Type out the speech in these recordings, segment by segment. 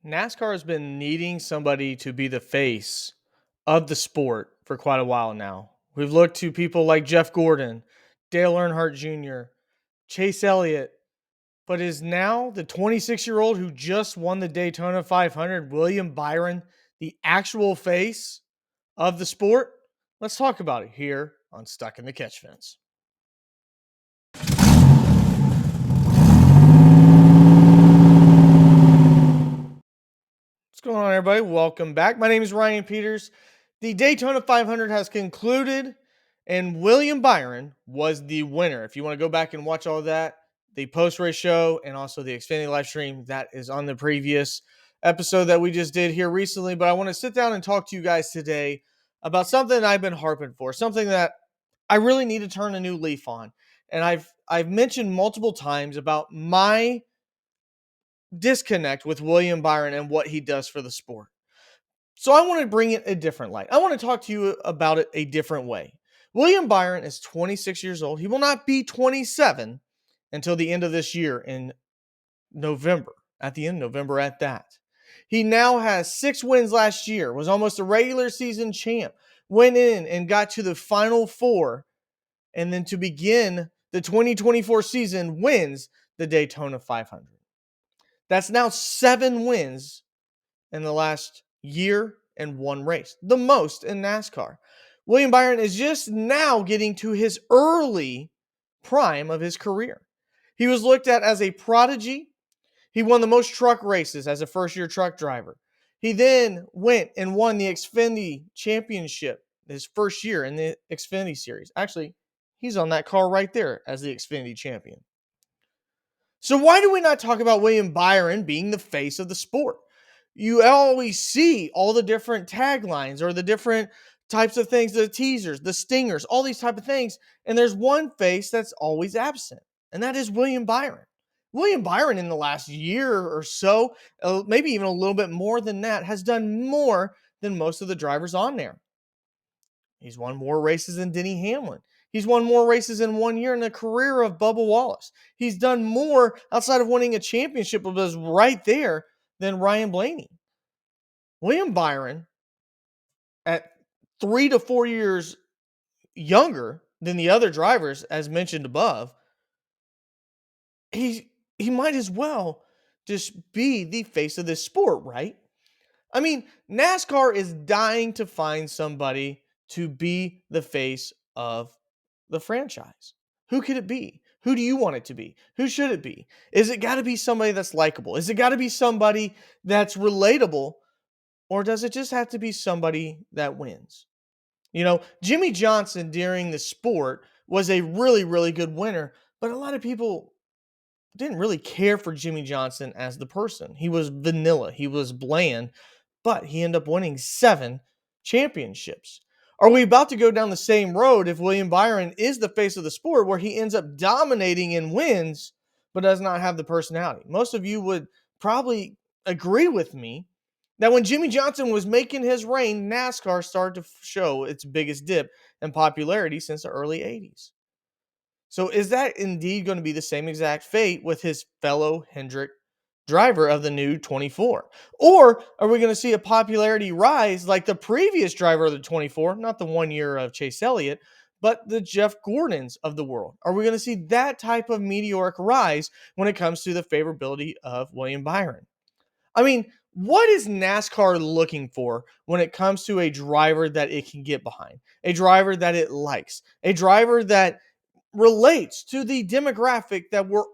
NASCAR has been needing somebody to be the face of the sport for quite a while now. We've looked to people like Jeff Gordon, Dale Earnhardt Jr., Chase Elliott, but is now the 26-year-old who just won the Daytona 500, William Byron, the actual face of the sport? Let's talk about it here on Stuck in the Catch Fence. What's going on, everybody? Welcome back. My name is Ryan Peters. The Daytona 500 has concluded, and William Byron was the winner. If you want to go back and watch all of that, the post-race show and also the Xfinity live stream, that is on the previous episode that we just did here recently. But I want to sit down and talk to you guys today about something that I've been harping for, something that I really need to turn a new leaf on. And I've mentioned multiple times about my disconnect with William Byron and what he does for the sport. So I want to bring it a different light. I want to talk to you about it a different way. William Byron is 26 years old. He will not be 27 until the end of this year in November, at the end of November at that. He now has 6 wins last year, was almost a regular season champ, went in and got to the final 4, and then to begin the 2024 season wins the Daytona 500. That's now 7 wins in the last year and 1 race, the most in NASCAR. William Byron is just now getting to his early prime of his career. He was looked at as a prodigy. He won the most truck races as a first-year truck driver. He then went and won the Xfinity championship his first year in the Xfinity series. Actually, he's on that car right there as the Xfinity champion. So why do we not talk about William Byron being the face of the sport? You always see all the different taglines or the different types of things, the teasers, the stingers, all these type of things. And there's one face that's always absent, and that is William Byron. William Byron in the last year or so, maybe even a little bit more than that, has done more than most of the drivers on there. He's won more races than Denny Hamlin. He's won more races in 1 year in the career of Bubba Wallace. He's done more outside of winning a championship, but was right there, than Ryan Blaney. William Byron, at 3 to 4 years younger than the other drivers, as mentioned above, he might as well just be the face of this sport, right? I mean, NASCAR is dying to find somebody to be the face of the franchise. Who could it be? Who do you want it to be? Who should it be? Is it got to be somebody that's likable? Is it got to be somebody that's relatable? Or does it just have to be somebody that wins? You know, Jimmy Johnson during the sport was a really, really good winner, but a lot of people didn't really care for Jimmy Johnson as the person. He was vanilla, he was bland, but he ended up winning 7 championships. Are we about to go down the same road if William Byron is the face of the sport where he ends up dominating and wins, but does not have the personality? Most of you would probably agree with me that when Jimmy Johnson was making his reign, NASCAR started to show its biggest dip in popularity since the early 80s. So is that indeed going to be the same exact fate with his fellow Hendrick driver of the new 24? Or are we going to see a popularity rise like the previous driver of the 24, not the 1 year of Chase Elliott, but the Jeff Gordons of the world? Are we going to see that type of meteoric rise when it comes to the favorability of William Byron? I mean, what is NASCAR looking for when it comes to a driver that it can get behind, a driver that it likes, a driver that relates to the demographic that we're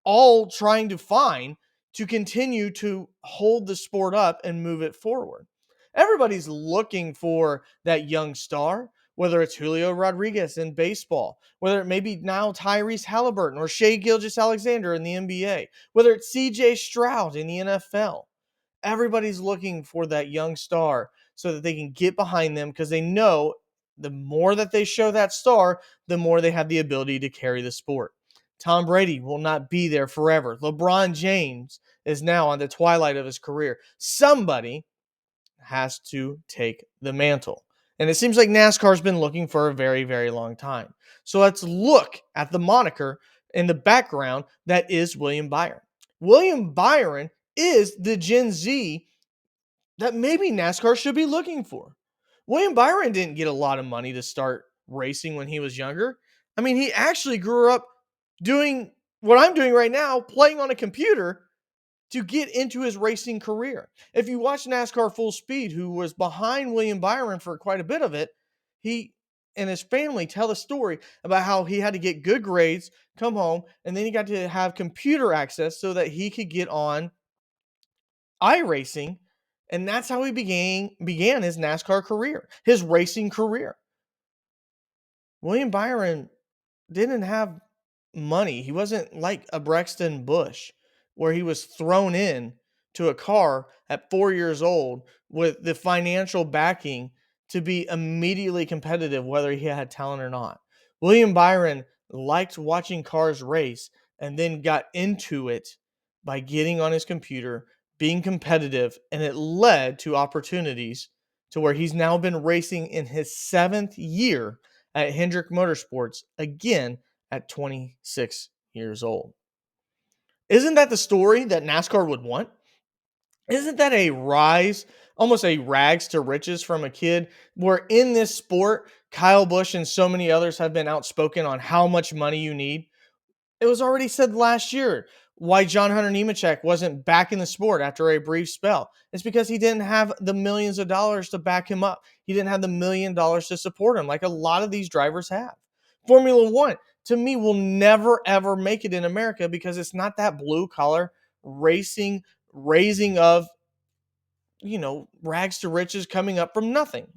all trying to find to continue to hold the sport up and move it forward? Everybody's looking for that young star, whether it's Julio Rodriguez in baseball, whether it may be now Tyrese Halliburton or Shea Gilgeous-Alexander in the NBA, whether it's CJ Stroud in the NFL. Everybody's looking for that young star so that they can get behind them because they know the more that they show that star, the more they have the ability to carry the sport. Tom Brady will not be there forever. LeBron James is now on the twilight of his career. Somebody has to take the mantle. And it seems like NASCAR's been looking for a very, very long time. So let's look at the moniker in the background that is William Byron. William Byron is the Gen Z that maybe NASCAR should be looking for. William Byron didn't get a lot of money to start racing when he was younger. I mean, he actually grew up doing what I'm doing right now, playing on a computer to get into his racing career. If you watch NASCAR Full Speed, who was behind William Byron for quite a bit of it, he and his family tell the story about how he had to get good grades, come home, and then he got to have computer access so that he could get on iRacing, and that's how he began his NASCAR career, his racing career. William Byron didn't have money. He wasn't like a Brexton Bush where he was thrown in to a car at 4 years old with the financial backing to be immediately competitive whether he had talent or not. William Byron liked watching cars race and then got into it by getting on his computer, being competitive, and it led to opportunities to where he's now been racing in his 7th year at Hendrick Motorsports again at 26 years old. Isn't that the story that NASCAR would want? Isn't that a rise, almost a rags to riches from a kid where in this sport, Kyle Busch and so many others have been outspoken on how much money you need? It was already said last year why John Hunter Nemechek wasn't back in the sport after a brief spell. It's because he didn't have the millions of dollars to back him up. He didn't have the $1 million to support him like a lot of these drivers have. Formula One, to me, will never, ever make it in America because it's not that blue collar racing, raising of, rags to riches coming up from nothing.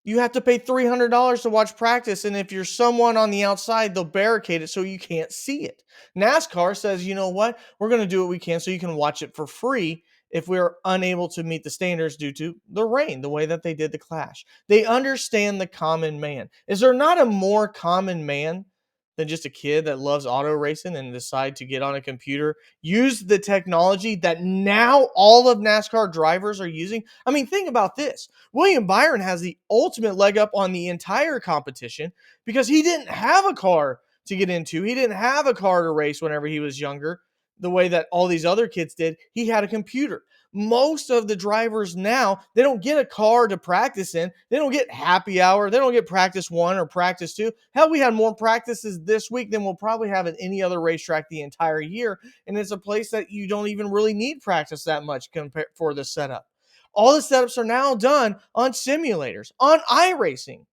You have to pay $300 to watch practice, and if you're someone on the outside, they'll barricade it so you can't see it. NASCAR says, you know what? We're going to do what we can so you can watch it for free if we're unable to meet the standards due to the rain, the way that they did the Clash. They understand the common man. Is there not a more common man than just a kid that loves auto racing and decide to get on a computer, use the technology that now all of NASCAR drivers are using? I mean, think about this. William Byron has the ultimate leg up on the entire competition because he didn't have a car to get into. He didn't have a car to race whenever he was younger, the way that all these other kids did. He had a computer. Most of the drivers now, they don't get a car to practice in. They don't get happy hour. They don't get practice 1 or practice 2. Hell, we had more practices this week than we'll probably have at any other racetrack the entire year. And it's a place that you don't even really need practice that much for the setup. All the setups are now done on simulators, on iRacing.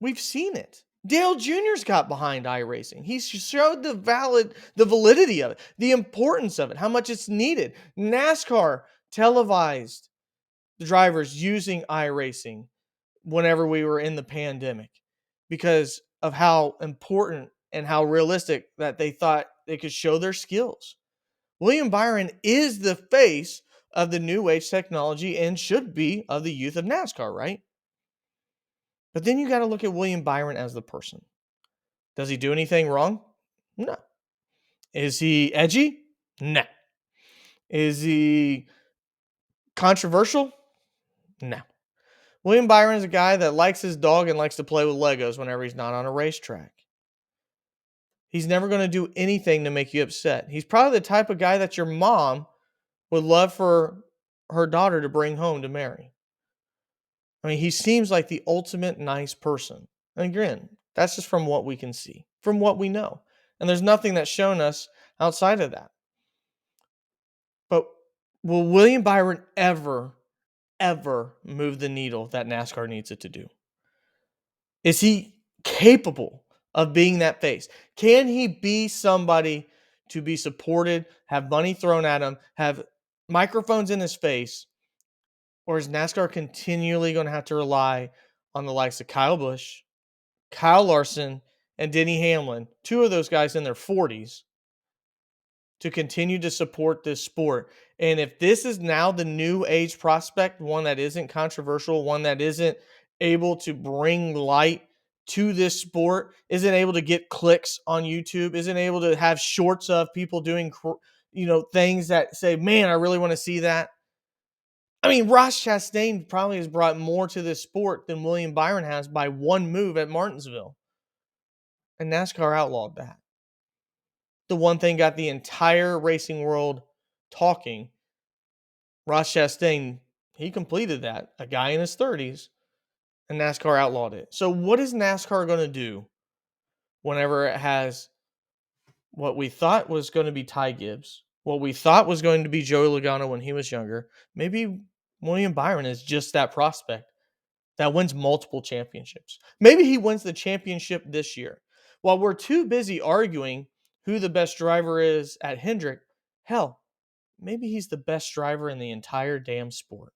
We've seen it. Dale Jr.'s got behind iRacing. He showed the validity of it, the importance of it, how much it's needed. NASCAR televised the drivers using iRacing whenever we were in the pandemic because of how important and how realistic that they thought they could show their skills. William Byron is the face of the new age technology and should be of the youth of NASCAR, right? But then you got to look at William Byron as the person. Does he do anything wrong? No. Is he edgy? No. Is he controversial? No. William Byron is a guy that likes his dog and likes to play with Legos whenever he's not on a racetrack. He's never going to do anything to make you upset. He's probably the type of guy that your mom would love for her daughter to bring home to marry. I mean, he seems like the ultimate nice person. And again, that's just from what we can see, from what we know. And there's nothing that's shown us outside of that. But will William Byron ever move the needle that NASCAR needs it to do? Is he capable of being that face? Can he be somebody to be supported, have money thrown at him, have microphones in his face? Or is NASCAR continually going to have to rely on the likes of Kyle Busch, Kyle Larson, and Denny Hamlin, 2 of those guys in their 40s, to continue to support this sport? And if this is now the new age prospect, one that isn't controversial, one that isn't able to bring light to this sport, isn't able to get clicks on YouTube, isn't able to have shorts of people doing, things that say, man, I really want to see that. I mean, Ross Chastain probably has brought more to this sport than William Byron has by one move at Martinsville. And NASCAR outlawed that. the one thing got the entire racing world talking. Ross Chastain, he completed that. A guy in his 30s, and NASCAR outlawed it. So what is NASCAR going to do whenever it has what we thought was going to be Ty Gibbs, what we thought was going to be Joey Logano when he was younger? Maybe William Byron is just that prospect that wins multiple championships. Maybe he wins the championship this year. While we're too busy arguing who the best driver is at Hendrick, hell, maybe he's the best driver in the entire damn sport.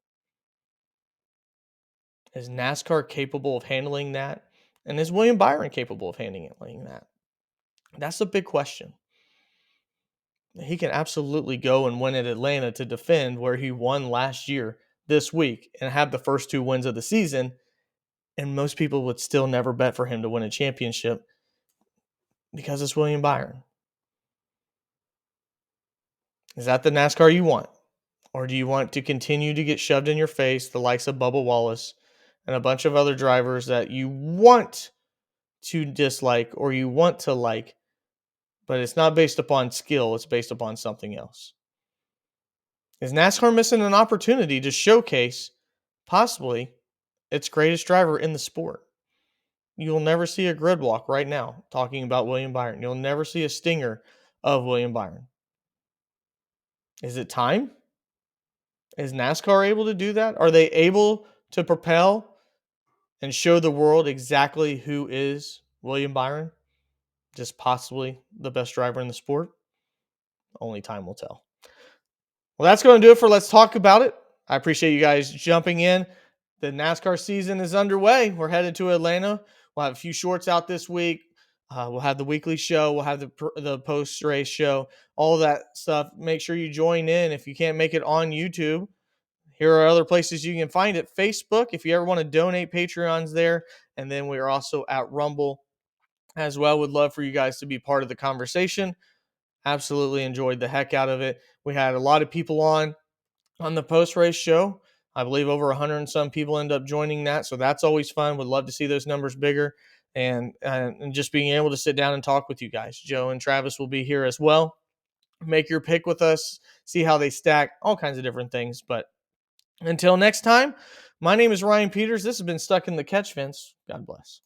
Is NASCAR capable of handling that? And is William Byron capable of handling that? That's a big question. He can absolutely go and win at Atlanta to defend where he won last year this week and have the first two wins of the season. And most people would still never bet for him to win a championship because it's William Byron. Is that the NASCAR you want? Or do you want to continue to get shoved in your face the likes of Bubba Wallace and a bunch of other drivers that you want to dislike or you want to like, but it's not based upon skill, it's based upon something else? Is NASCAR missing an opportunity to showcase possibly its greatest driver in the sport? You'll never see a grid walk right now talking about William Byron. You'll never see a stinger of William Byron. Is it time? Is NASCAR able to do that? Are they able to propel and show the world exactly who is William Byron? Just possibly the best driver in the sport? Only time will tell. Well, that's going to do it for Let's Talk About It. I appreciate you guys jumping in. The NASCAR season is underway. We're headed to Atlanta. We'll have a few shorts out this week. We'll have the weekly show. We'll have the post-race show, all of that stuff. Make sure you join in. If you can't make it on YouTube, here are other places you can find it. Facebook, if you ever want to donate, Patreon's there. And then we are also at Rumble as well. Would love for you guys to be part of the conversation. Absolutely enjoyed the heck out of it. We had a lot of people on the post-race show. I believe over 100 and some people end up joining that. So that's always fun. Would love to see those numbers bigger and just being able to sit down and talk with you guys. Joe and Travis will be here as well. Make your pick with us, see how they stack, all kinds of different things. But until next time, my name is Ryan Peters. This has been Stuck in the Catch Fence. God bless.